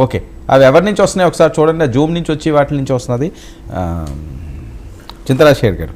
Okay, అవి ఎవరి నుంచి వస్తున్నాయి ఒకసారి చూడండి. జూమ్ నుంచి వచ్చి వాటి నుంచి వస్తున్నది. చింతరాజశేఖర్ గారు,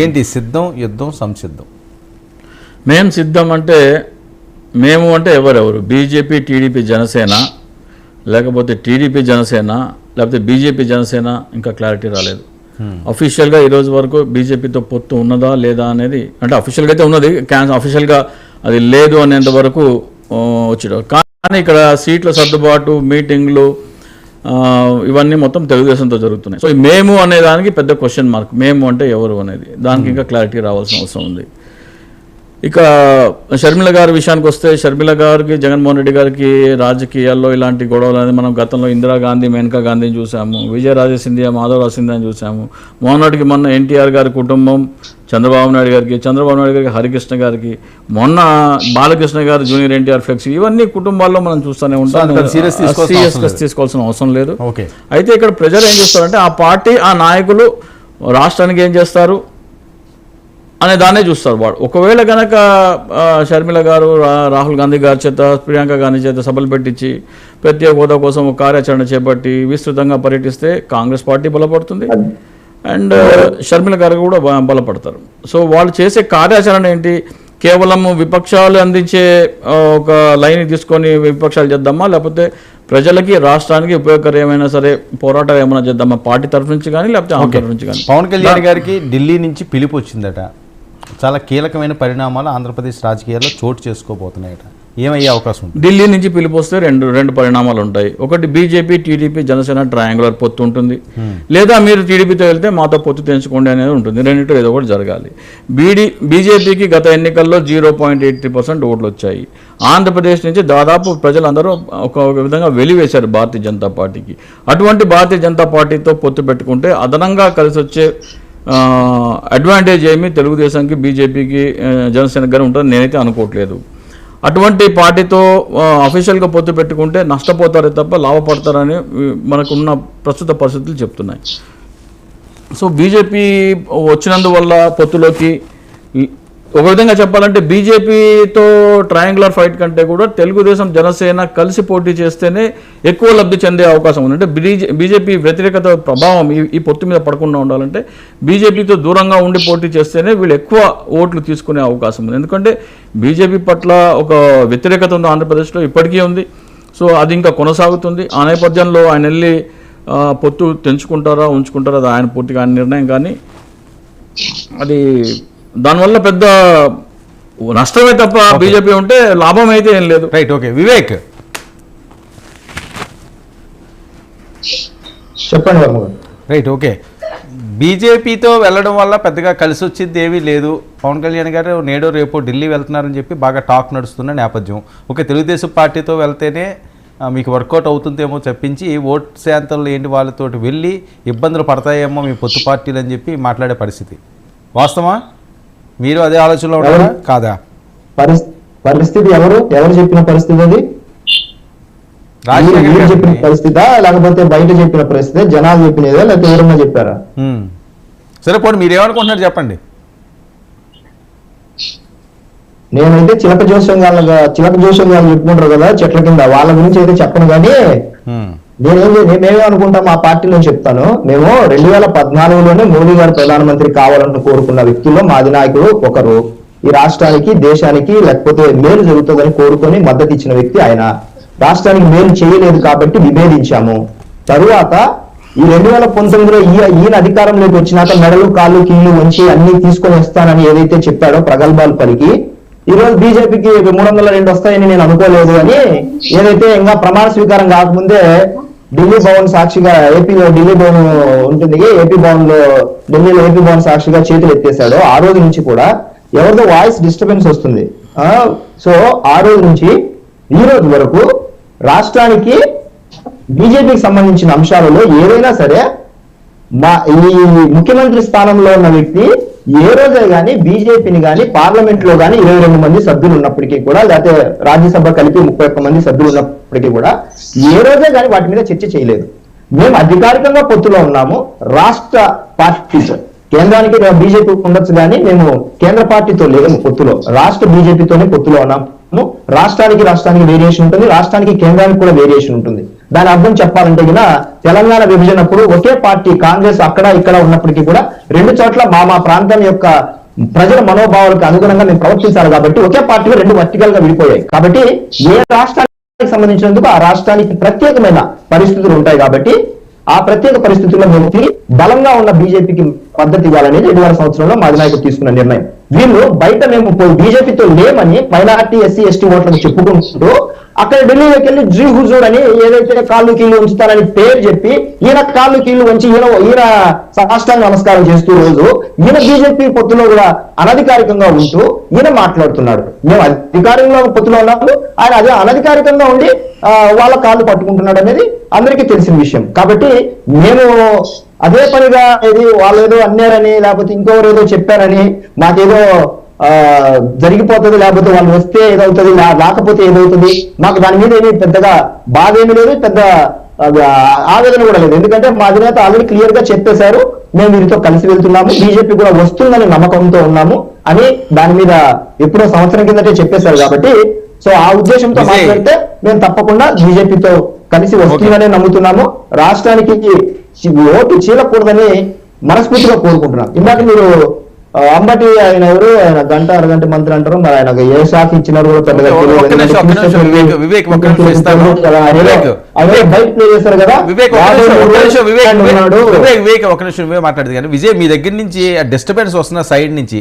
ఏంటి సిద్ధం, యుద్ధం, సంసిద్ధం? మేము సిద్ధం అంటే మేము అంటే ఎవరెవరు? బీజేపీ, టీడీపీ, జనసేన, లేకపోతే టీడీపీ జనసేన, లేకపోతే బీజేపీ జనసేన, ఇంకా క్లారిటీ రాలేదు. అఫీషియల్గా ఈరోజు వరకు బీజేపీతో పొత్తు ఉన్నదా లేదా అనేది, అంటే అఫీషియల్గా అయితే ఉన్నది, అఫీషియల్గా అది లేదు అనేంత వరకు వచ్చాడు. కానీ ఇక్కడ సీట్ల సర్దుబాటు, మీటింగ్లు, ఇవన్నీ మొత్తం తెలుగుదేశంతో జరుగుతున్నాయి. సో మేము అనే దానికి పెద్ద క్వశ్చన్ మార్క్. మేము అంటే ఎవరు అనేది దానికి ఇంకా క్లారిటీ రావాల్సిన అవసరం ఉంది. ఇక షర్మిల గారి విషయానికి వస్తే, షర్మిల గారికి, జగన్మోహన్ రెడ్డి గారికి రాజకీయాల్లో ఇలాంటి గొడవలు అనేది మనం గతంలో ఇందిరాగాంధీ, మేనకా గాంధీని చూసాము, విజయరాజే సింధియా, మాధవరావు సింధియాని చూసాము. మొన్న ఎన్టీఆర్ గారి కుటుంబం చంద్రబాబు నాయుడు గారికి, హరికృష్ణ గారికి, మొన్న బాలకృష్ణ గారు జూనియర్ ఎన్టీఆర్ ఫ్లెక్స్, ఇవన్నీ కుటుంబాల్లో మనం చూస్తూనే ఉంటాం. సీరియస్గా తీసుకోవాల్సిన అవసరం లేదు. అయితే ఇక్కడ ప్రజలు ఏం చేస్తారంటే ఆ పార్టీ, ఆ నాయకులు రాష్ట్రానికి ఏం చేస్తారు అనే దాన్నే చూస్తారు వాడు. ఒకవేళ కనుక షర్మిల గారు రాహుల్ గాంధీ గారి చేత, ప్రియాంక గాంధీ చేత సభలు పెట్టించి ప్రత్యేక హోదా కోసం ఒక కార్యాచరణ చేపట్టి విస్తృతంగా పర్యటిస్తే కాంగ్రెస్ పార్టీ బలపడుతుంది అండ్ షర్మిల గారు కూడా బలపడతారు. సో వాళ్ళు చేసే కార్యాచరణ ఏంటి? కేవలం విపక్షాలు అందించే ఒక లైన్ తీసుకొని విపక్షాలు చేద్దామా, లేకపోతే ప్రజలకి, రాష్ట్రానికి ఉపయోగకరం ఏమైనా సరే పోరాటాలు ఏమైనా చేద్దామా, పార్టీ తరఫు నుంచి కానీ లేకపోతే ఆమె తరఫు నుంచి కానీ? పవన్ కళ్యాణ్ గారికి ఢిల్లీ నుంచి పిలుపు వచ్చిందట. చాలా కీలకమైన పరిణామాలు ఆంధ్రప్రదేశ్ రాజకీయాల్లో చోటు చేసుకోబోతున్నాయట. ఏమయ్యే అవకాశం ఉంది? ఢిల్లీ నుంచి పిలుపు వస్తే రెండు పరిణామాలు ఉంటాయి. ఒకటి, బీజేపీ, టీడీపీ, జనసేన ట్రయాంగులర్ పొత్తు ఉంటుంది. లేదా మీరు టీడీపీతో వెళ్తే మాతో పొత్తు తెంచుకోండి అనేది ఉంటుంది. రెండింటిలో ఏదో ఒకటి జరగాలి. బీజేపీకి గత ఎన్నికల్లో 0.83% ఓట్లు వచ్చాయి. ఆంధ్రప్రదేశ్ నుంచి దాదాపు ప్రజలందరూ ఒక విధంగా వెలివేశారు భారతీయ జనతా పార్టీకి. అటువంటి భారతీయ జనతా పార్టీతో పొత్తు పెట్టుకుంటే అదనంగా కలిసి వచ్చే అడ్వాంటేజ్ ఏమి తెలుగుదేశానికి, బీజేపీకి, జనసేనకి కానీ ఉంటుందని నేనైతే అనుకోవట్లేదు. అటువంటి పార్టీతో అఫీషియల్గా పొత్తు పెట్టుకుంటే నష్టపోతారే తప్ప లాభపడతారని మనకున్న ప్రస్తుత పరిస్థితులు చెప్తున్నాయి. సో బీజేపీ వచ్చినందువల్ల పొత్తులోకి ఒక విధంగా చెప్పాలంటే బీజేపీతో ట్రయాంగులర్ ఫైట్ కంటే కూడా తెలుగుదేశం, జనసేన కలిసి పోటీ చేస్తేనే ఎక్కువ లబ్ధి చెందే అవకాశం ఉంది. అంటే బీజేపీ వ్యతిరేకత ప్రభావం ఈ పొత్తు మీద పడకుండా ఉండాలంటే బీజేపీతో దూరంగా ఉండి పోటీ చేస్తేనే వీళ్ళు ఎక్కువ ఓట్లు తీసుకునే అవకాశం ఉంది. ఎందుకంటే బీజేపీ పట్ల ఒక వ్యతిరేకత ఉంది ఆంధ్రప్రదేశ్లో, ఇప్పటికీ ఉంది. సో అది ఇంకా కొనసాగుతుంది. ఆ నేపథ్యంలో ఆయన వెళ్ళి పొత్తు తెంచుకుంటారా, ఉంచుకుంటారా, అది ఆయన పూర్తిగా ఆయన నిర్ణయం. కానీ అది దానివల్ల పెద్ద నష్టమే తప్ప బీజేపీ ఉంటే లాభం అయితే ఏం లేదు. Right, okay. వివేక్ చెప్పండి. Right, okay. బీజేపీతో వెళ్ళడం వల్ల పెద్దగా కలిసి వచ్చింది ఏమీ లేదు. పవన్ కళ్యాణ్ గారు నేడో రేపో ఢిల్లీ వెళ్తున్నారని చెప్పి బాగా టాక్ నడుస్తున్న నేపథ్యం. ఓకే, తెలుగుదేశం పార్టీతో వెళ్తేనే మీకు వర్కౌట్ అవుతుందేమో చెప్పించి ఓట్ శాంతంలో ఏంటి వాళ్ళతోటి వెళ్ళి ఇబ్బందులు పడతాయేమో మీ పొత్తు పార్టీలు అని చెప్పి మాట్లాడే పరిస్థితి వాస్తవా? మీరు అదే ఆలోచనలో ఉన్నారా కాదా? పరిస్థితి ఎవరు చెప్పిన పరిస్థితి? అది చెప్పిన పరిస్థితి లేకపోతే బయట చెప్పిన పరిస్థితి, జనాలు చెప్పినదా లేకపోతే ఎవరన్నా చెప్పారా? సరే పోనీ మీరేమనుకుంటున్నారు చెప్పండి. నేనైతే చిలక జోస్యం గారు చెప్పుకుంటారు కదా చెట్ల కింద, వాళ్ళ గురించి అయితే చెప్పను. కానీ మేమే అనుకుంటాం, మా పార్టీలో చెప్తాను. మేము 2014లోనే మోదీ గారు ప్రధానమంత్రి కావాలని కోరుకున్న వ్యక్తుల్లో మా అధినాయకుడు ఒకరు. ఈ రాష్ట్రానికి, దేశానికి లేకపోతే మేలు జరుగుతుందని కోరుకొని మద్దతు ఇచ్చిన వ్యక్తి ఆయన. రాష్ట్రానికి మేలు చేయలేదు కాబట్టి విభేదించాము. తరువాత ఈ 2019లో ఈయన అధికారంలోకి వచ్చినాక మెడలు, కాళ్ళు, కీళ్లు వంచి అన్ని తీసుకొని వస్తానని ఏదైతే చెప్పాడో ప్రగల్భాలు పలికి, ఈ రోజు బీజేపీకి 302 వస్తాయని నేను అనుకోలేదు అని ఏదైతే ఇంకా ప్రమాణ స్వీకారం కాకముందే ఢిల్లీ భవన్ సాక్షిగా, ఏపీలో ఢిల్లీ భవన్ ఉంటుంది, ఢిల్లీలో ఏపీ భవన్ సాక్షిగా చేతులు ఎత్తేసాడో ఆ రోజు నుంచి కూడా ఎవరిదో వాయిస్ డిస్టర్బెన్స్ వస్తుంది. సో ఆ రోజు నుంచి ఈ రోజు వరకు రాష్ట్రానికి బీజేపీకి సంబంధించిన అంశాలలో ఏదైనా సరే ఈ ముఖ్యమంత్రి స్థానంలో ఉన్న వ్యక్తి ఏ రోజే గానీ బీజేపీని గానీ పార్లమెంట్ లో గానీ 22 మంది సభ్యులు ఉన్నప్పటికీ కూడా, లేకపోతే రాజ్యసభ కలిపి 31 మంది సభ్యులు ఉన్నప్పటికీ కూడా ఏ రోజే గానీ వాటి మీద చర్చ చేయలేదు. మేము అధికారికంగా పొత్తులో ఉన్నాము రాష్ట్ర పార్టీతో. కేంద్రానికి బీజేపీ ఉండొచ్చు కానీ మేము కేంద్ర పార్టీతో లేము పొత్తులో, రాష్ట్ర బీజేపీతోనే పొత్తులో ఉన్నాం. రాష్ట్రానికి వేరియేషన్ ఉంటుంది, రాష్ట్రానికి కేంద్రానికి కూడా వేరియేషన్ ఉంటుంది. దాని అర్థం చెప్పాలంటే గిన తెలంగాణ విభజనప్పుడు ఒకే పార్టీ కాంగ్రెస్ అక్కడ ఇక్కడ ఉన్నప్పటికీ కూడా రెండు చోట్ల మా ప్రాంతం యొక్క ప్రజల మనోభావాలకు అనుగుణంగా మేము ప్రవర్తించాలి కాబట్టి ఒకే పార్టీలో రెండు వర్టికల్ గా విడిపోయాయి. కాబట్టి ఏ రాష్ట్రానికి సంబంధించినందుకు ఆ రాష్ట్రానికి ప్రత్యేకమైన పరిస్థితులు ఉంటాయి. కాబట్టి ఆ ప్రత్యేక పరిస్థితుల్లో మేము బలంగా ఉన్న బీజేపీకి మద్దతు ఇవ్వాలనేది 2000 సంవత్సరంలో మా అధినాయకుడు తీసుకున్న నిర్ణయం. వీళ్ళు బయట మేము బీజేపీతో లేమని మైనారిటీ ఎస్సీ ఎస్టీ ఓట్లకు చెప్పుకుంటూ అక్కడ ఢిల్లీలోకి వెళ్ళి జీ హుజూర్ అని ఏదైతే కాళ్ళు కీళ్ళు ఉంచుతారని పేరు చెప్పి ఈయన కాళ్ళు కీళ్ళు ఉంచి ఈయన సాష్టాంగ నమస్కారం చేస్తూ రోజు ఈయన బీజేపీ పొత్తులో కూడా అనధికారికంగా ఉంటూ ఈయన మాట్లాడుతున్నాడు. మేము అధికారంలో పొత్తులో ఉన్నాము, ఆయన అదే అనధికారికంగా ఉండి వాళ్ళ కాళ్ళు పట్టుకుంటున్నాడు అనేది అందరికీ తెలిసిన విషయం. కాబట్టి మేము అదే పనిగా ఇది వాళ్ళు ఏదో అన్నారని లేకపోతే ఇంకొకరు ఏదో చెప్పారని మాకేదో జరిగిపోతుంది, లేకపోతే వాళ్ళు వస్తే ఏదవుతుంది, రాకపోతే ఏదవుతుంది, మాకు దాని మీద ఏమీ పెద్దగా బాధ ఏమీ లేదు, పెద్ద ఆవేదన కూడా లేదు. ఎందుకంటే మా అధినేత ఆల్రెడీ క్లియర్ గా చెప్పేశారు, మేము వీరితో కలిసి వెళ్తున్నాము, బీజేపీ కూడా వస్తుందని నమ్మకంతో ఉన్నాము అని దాని మీద ఎప్పుడో సంవత్సరం కిందటే చెప్పేశారు. కాబట్టి సో ఆ ఉద్దేశంతో మాట్లాడితే మేము తప్పకుండా బీజేపీతో కలిసి వస్తుందనే నమ్ముతున్నాము. రాష్ట్రానికి ఓటు చీలకూడదని మనస్ఫూర్తిగా కోరుకుంటున్నాం. ఇందాక మీరు అంబటి ఆయన ఎవరు, ఆయన గంట అరగంట మంత్రి అంటారు, మరి ఆయన ఏ శాఖ ఇచ్చినారు కూడా పెద్దగా మాట్లాడదు. కానీ విజయ్ మీ దగ్గర నుంచి డిస్టర్బెన్స్ వస్తున్న సైడ్ నుంచి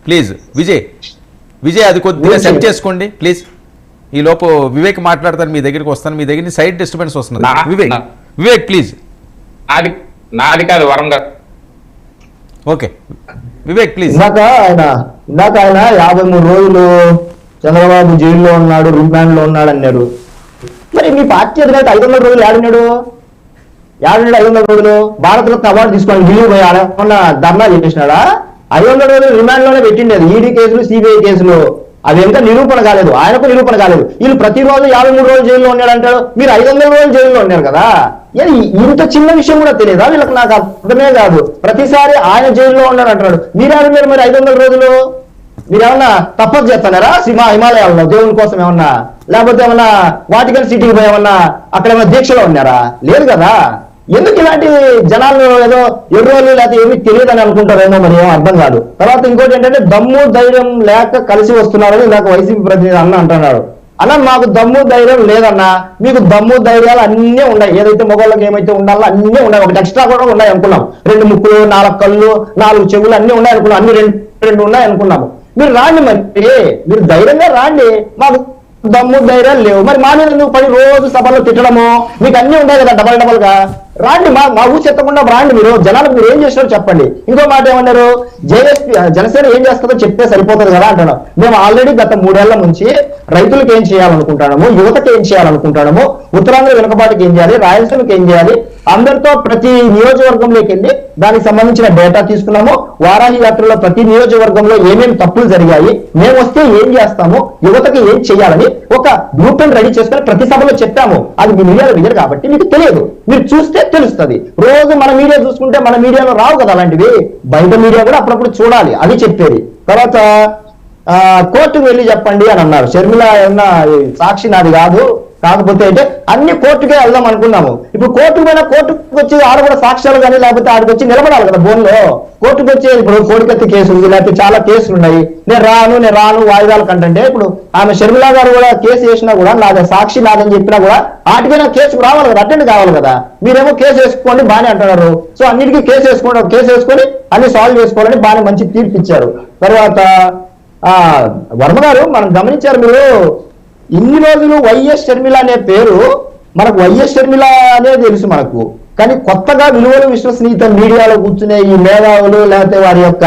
ప్లీజ్ విజయ్ అది కొద్దిగా సెట్ చేసుకోండి ప్లీజ్. ఈ లోపు వివేక్ మాట్లాడతాను, మీ దగ్గరికి వస్తాను, మీ దగ్గర సైడ్ డిస్టర్బెన్స్ వస్తున్నది. వివేక్ ప్లీజ్. నాది కాదు వరం గారు. Okay Vivek please. ఇందాక ఆయన 53 రోజులు చంద్రబాబు జైల్లో ఉన్నాడు, రిమాండ్ లో ఉన్నాడు అన్నాడు. మరి మీ పార్టీ అధినేత 500 రోజులు ఏడున్నాడు 500 రోజులు భారతరత్న అవార్డు తీసుకోండి ఢిల్లీ పోయి ఆడేమన్నా ధర్నా చేసినాడా? 500 రోజులు రిమాండ్ లోనే పెట్టిండేది. ఈడీ కేసులు, సిబిఐ కేసులు అవి ఇంకా నిరూపణ కాలేదు, ఆయనకు నిరూపణ కాలేదు. వీళ్ళు ప్రతిరోజు 53 రోజులు జైల్లో ఉన్నాడు అంటాడు, మీరు 500 రోజులు జైల్లో ఉన్నారు కదా. ఇంత చిన్న విషయం కూడా తెలియదా వీళ్ళకి? నాకు అర్థమే కాదు. ప్రతిసారి ఆయన జైల్లో ఉన్నాడు అంటున్నాడు, మీరేమన్నారు మరి 500 రోజులు? మీరేమన్నా తపస్సు చేస్తున్నారా హిమాలయాల్లో దేవుని కోసం ఏమన్నా? లేకపోతే ఏమన్నా వాటికన్ సిటీకి పోయి ఏమన్నా అక్కడ ఏమన్నా దీక్షలో ఉన్నారా? లేదు కదా. ఎందుకు ఇలాంటి జనాలు ఏదో ఎర్రోళ్ళు లేకపోతే ఏమీ తెలియదని అనుకుంటారేమో, మరి ఏమో అర్థం కాదు. తర్వాత ఇంకోటి ఏంటంటే దమ్ము ధైర్యం లేక కలిసి వస్తున్నారని నాకు వైసీపీ ప్రతినిధి అంటున్నాడు. అన్న మాకు దమ్ము ధైర్యం లేదన్నా, మీకు దమ్ము ధైర్యాలు అన్నీ ఉన్నాయి. ఏదైతే మొగోళ్ళకి ఏమైతే ఉండాలో అన్నీ ఉన్నాయి, ఒకటి ఎక్స్ట్రా కూడా ఉన్నాయి అనుకున్నాం. 2 ముక్కులు, 4 కళ్ళు, 4 చెవులు అన్నీ ఉన్నాయి అనుకున్నాం, అన్ని రెండు ఉన్నాయి అనుకున్నాము. మీరు రాండి, మరి మీరు ధైర్యంగా రాండి. మాకు దమ్ము ధైర్యాలు లేవు, మరి మా మీద ఎందుకు పడి రోజు సభలో తిట్టడము? మీకు అన్ని ఉంటాయి కదా డబల్ గా. రాండి, మా ఊరు చెత్తకుండా రాండి. మీరు జనాలకు మీరు ఏం చేస్తారో చెప్పండి. ఇంకో మాట ఏమన్నారు, జనసేన ఏం చేస్తుందో చెప్తే సరిపోతుంది కదా అంటున్నాం. మేము ఆల్రెడీ గత 3 ఏళ్ల నుంచి రైతులకు ఏం చేయాలనుకుంటాము, యువతకు ఏం చేయాలనుకుంటాము, ఉత్తరాంధ్ర వెనుకబాటుకి ఏం చేయాలి, రాయలసీమకి ఏం చేయాలి, అందరితో ప్రతి నియోజకవర్గంలోకి వెళ్ళి దానికి సంబంధించిన డేటా తీసుకున్నాము. వారాహి యాత్రలో ప్రతి నియోజకవర్గంలో ఏమేమి తప్పులు జరిగాయి, మేము వస్తే ఏం చేస్తాము, యువతకి ఏం చేయాలని ఒక బ్లూ ప్రింట్ రెడీ చేసుకుని ప్రతి సభలో చెప్పాము. అది మీ మీడియాలో విజర్ కాబట్టి మీకు తెలియదు, మీరు చూస్తే తెలుస్తుంది. రోజు మన మీడియా చూసుకుంటే మన మీడియాలో రావు కదా అలాంటివి. బయట మీడియా కూడా అప్పుడప్పుడు చూడాలి, అది చెప్పేది. తర్వాత కోర్టుకు వెళ్ళి చెప్పండి అని అన్నారు. షర్మిల ఏమన్నా సాక్షి నాది కాదు, కాకపోతే అయితే అన్ని కోర్టుకే వెళ్దాం అనుకున్నాము. ఇప్పుడు కోర్టుకు పోయినా కోర్టుకు వచ్చి ఆడ కూడా సాక్ష్యాలు కానీ లేకపోతే ఆడికి వచ్చి నిలబడాలి కదా బోన్లో. కోర్టుకు వచ్చే ఇప్పుడు కోడికత్తి కేసు ఉంది, లేకపోతే చాలా కేసులు ఉన్నాయి. నేను రాను వాయిదాలు కంటే ఇప్పుడు ఆమె షర్మిల గారు కూడా కేసు వేసినా కూడా నాది సాక్షి నాదని చెప్పినా కూడా వాటికైనా కేసుకు రావాలి కదా, అటెండ్ కావాలి కదా. మీరేమో కేసు వేసుకోండి బాగానే అంటున్నారు. సో అన్నిటికీ కేసు వేసుకొని అన్ని సాల్వ్ చేసుకోవాలని బాగానే మంచి తీర్పు ఇచ్చారు. తర్వాత వర్మ గారు మనం గమనించారు, మీరు ఇన్ని రోజులు వైఎస్ షర్మిల అనే పేరు మనకు వైఎస్ షర్మిల అనే తెలుసు మనకు, కానీ కొత్తగా విలువలు విశ్వసనీయత మీడియాలో కూర్చునే ఈ మేధావులు లేకపోతే వారి యొక్క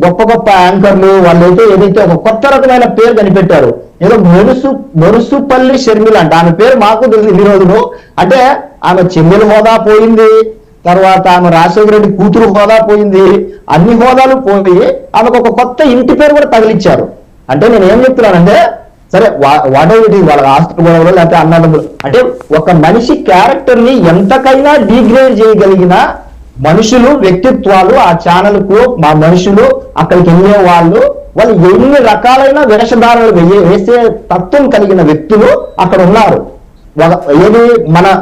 గొప్ప గొప్ప యాంకర్లు వాళ్ళైతే ఏదైతే ఒక కొత్త రకమైన పేరు కనిపెట్టారు. ఏదో మొరుసుపల్లి షర్మిల అంట, ఆమె పేరు మాకు తెలుసు ఇన్ని రోజులు. అంటే ఆమె చెల్లెలు హోదా పోయింది, తర్వాత ఆమె రాజశేఖర రెడ్డి కూతురు హోదా పోయింది, అన్ని హోదాలు పోయి ఆమెకు ఒక కొత్త ఇంటి పేరు కూడా తగిలిచ్చారు. అంటే నేను ఏం చెప్తున్నానంటే, సరే వాటెవర్ ఇట్ ఈస్, వాళ్ళ ఆస్తులు గొడవలు లేకపోతే అన్నదమ్ములు, అంటే ఒక మనిషి క్యారెక్టర్ ని ఎంతకైనా డిగ్రేడ్ చేయగలిగిన మనుషులు, వ్యక్తిత్వాలు ఆ ఛానల్ కు మా మనుషులు, అక్కడికి వెళ్ళే వాళ్ళు వాళ్ళు ఎన్ని రకాలైన వేషధారణలు వేసే తత్వం కలిగిన వ్యక్తులు అక్కడ ఉన్నారు. ఏది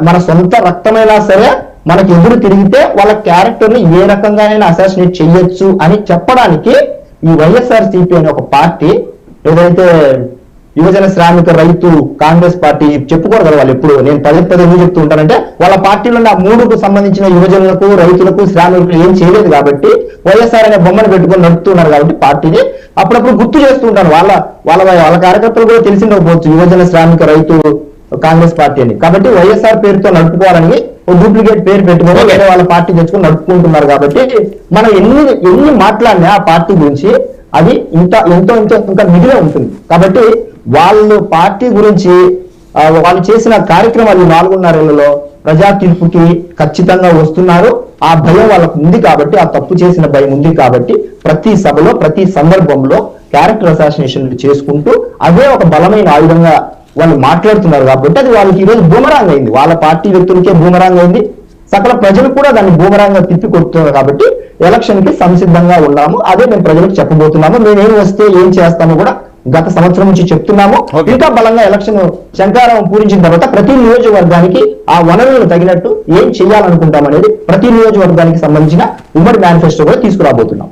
మన సొంత రక్తమైనా సరే మనకి ఎదురు తిరిగితే వాళ్ళ క్యారెక్టర్ ని ఏ రకంగానైనా అసాసినేట్ చేయొచ్చు అని చెప్పడానికి ఈ వైఎస్ఆర్సీపీ అనే ఒక పార్టీ, ఏదైతే యువజన శ్రామిక రైతు కాంగ్రెస్ పార్టీ చెప్పుకోరు కదా వాళ్ళు ఎప్పుడు, నేను పదే ఎందుకు చెప్తూ ఉంటానంటే వాళ్ళ పార్టీలో ఆ మూడుకు సంబంధించిన యువజనులకు, రైతులకు, శ్రామికులకు ఏం చేయలేదు కాబట్టి వైఎస్ఆర్ అనే బొమ్మను పెట్టుకొని నడుపుతున్నారు కాబట్టి పార్టీని అప్పుడప్పుడు గుర్తు చేస్తూ ఉంటారు. వాళ్ళ కార్యకర్తలు కూడా తెలిసిండకపోవచ్చు యువజన శ్రామిక రైతు కాంగ్రెస్ పార్టీ అని. కాబట్టి వైఎస్ఆర్ పేరుతో నడుపుకోవాలని ఒక డూప్లికేట్ పేరు పెట్టుకొని వేరే వాళ్ళ పార్టీ తెచ్చుకొని నడుపుకుంటున్నారు. కాబట్టి మనం ఎన్ని మాట్లాడినా ఆ పార్టీ గురించి అది ఎంతో ఇంకా మిగిలే ఉంటుంది. కాబట్టి వాళ్ళు పార్టీ గురించి వాళ్ళు చేసిన కార్యక్రమాలు 4.5 ఏళ్లలో ప్రజా తీర్పుకి ఖచ్చితంగా వస్తున్నారు. ఆ భయం వాళ్ళకు ఉంది కాబట్టి, ఆ తప్పు చేసిన భయం ఉంది కాబట్టి ప్రతి సభలో ప్రతి సందర్భంలో క్యారెక్టర్ అసాసినేషన్లు చేసుకుంటూ అదే ఒక బలమైన ఆయుధంగా వాళ్ళు మాట్లాడుతున్నారు. కాబట్టి అది వాళ్ళకి ఈరోజు బూమరాంగ్ అయింది, వాళ్ళ పార్టీ వ్యక్తులకే బూమరాంగ్ అయింది, సకల ప్రజలు కూడా దాన్ని బూమరాంగ్ గా తిప్పి కొడుతున్నారు. కాబట్టి ఎలక్షన్ కి సంసిద్ధంగా ఉన్నాము, అదే మేము ప్రజలకు చెప్పబోతున్నాము. మేమేం వస్తే ఏం చేస్తామో కూడా గత సంవత్సరం నుంచి చెప్తున్నాము. ఇంకా బలంగా ఎలక్షన్ శంకారం పూరించిన తర్వాత ప్రతి నియోజకవర్గానికి ఆ వనరులకు తగినట్టు ఏం చేయాలనుకుంటాం అనేది ప్రతి నియోజకవర్గానికి సంబంధించిన ఉమ్మడి మేనిఫెస్టో కూడా తీసుకురాబోతున్నాం.